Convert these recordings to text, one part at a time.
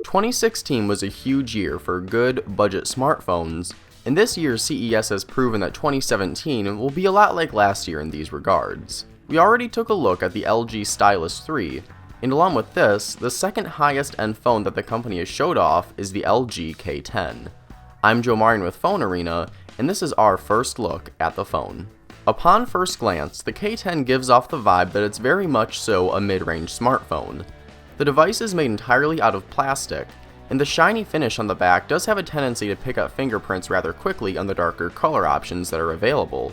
2016 was a huge year for good, budget smartphones, and this year's CES has proven that 2017 will be a lot like last year in these regards. We already took a look at the LG Stylus 3, and along with this, the second highest end phone that the company has showed off is the LG K10. I'm Joe Marion with PhoneArena, and this is our first look at the phone. Upon first glance, the K10 gives off the vibe that it's very much so a mid-range smartphone. The device is made entirely out of plastic, and the shiny finish on the back does have a tendency to pick up fingerprints rather quickly on the darker color options that are available.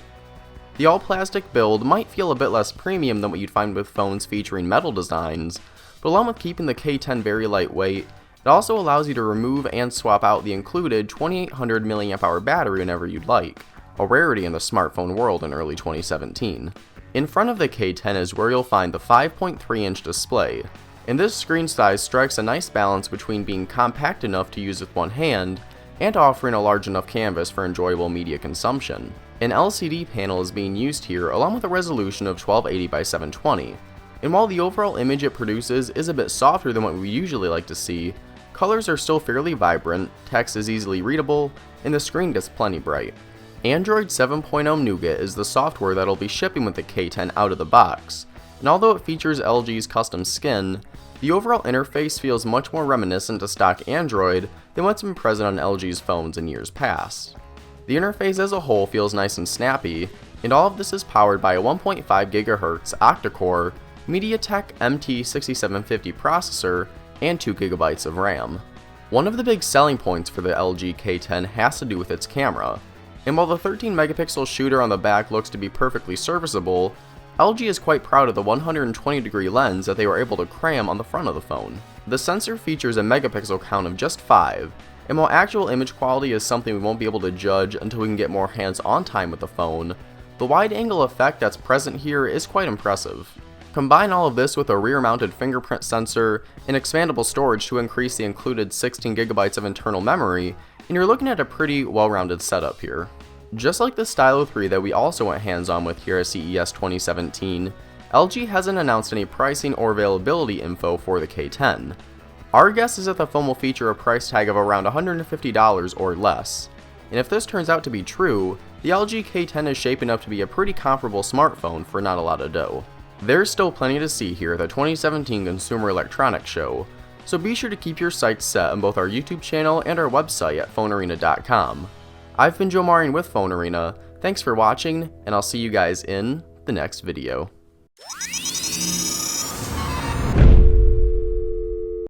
The all-plastic build might feel a bit less premium than what you'd find with phones featuring metal designs, but along with keeping the K10 very lightweight, it also allows you to remove and swap out the included 2800 mAh battery whenever you'd like, a rarity in the smartphone world in early 2017. In front of the K10 is where you'll find the 5.3-inch display, and this screen size strikes a nice balance between being compact enough to use with one hand and offering a large enough canvas for enjoyable media consumption. An LCD panel is being used here along with a resolution of 1280 by 720, and while the overall image it produces is a bit softer than what we usually like to see, colors are still fairly vibrant, text is easily readable, and the screen gets plenty bright. Android 7.0 Nougat is the software that'll be shipping with the K10 out of the box, and although it features LG's custom skin, the overall interface feels much more reminiscent to stock Android than what's been present on LG's phones in years past. The interface as a whole feels nice and snappy, and all of this is powered by a 1.5 GHz octa-core MediaTek MT6750 processor and 2 GB of RAM. One of the big selling points for the LG K10 has to do with its camera, and while the 13 megapixel shooter on the back looks to be perfectly serviceable, LG is quite proud of the 120-degree lens that they were able to cram on the front of the phone. The sensor features a megapixel count of just 5, and while actual image quality is something we won't be able to judge until we can get more hands-on time with the phone, the wide-angle effect that's present here is quite impressive. Combine all of this with a rear-mounted fingerprint sensor and expandable storage to increase the included 16 GB of internal memory, and you're looking at a pretty well-rounded setup here. Just like the Stylus 3 that we also went hands-on with here at CES 2017, LG hasn't announced any pricing or availability info for the K10. Our guess is that the phone will feature a price tag of around $150 or less, and if this turns out to be true, the LG K10 is shaping up to be a pretty comparable smartphone for not a lot of dough. There's still plenty to see here at the 2017 Consumer Electronics Show, so be sure to keep your sights set on both our YouTube channel and our website at PhoneArena.com. I've been Joe Marion with PhoneArena, thanks for watching, and I'll see you guys in the next video.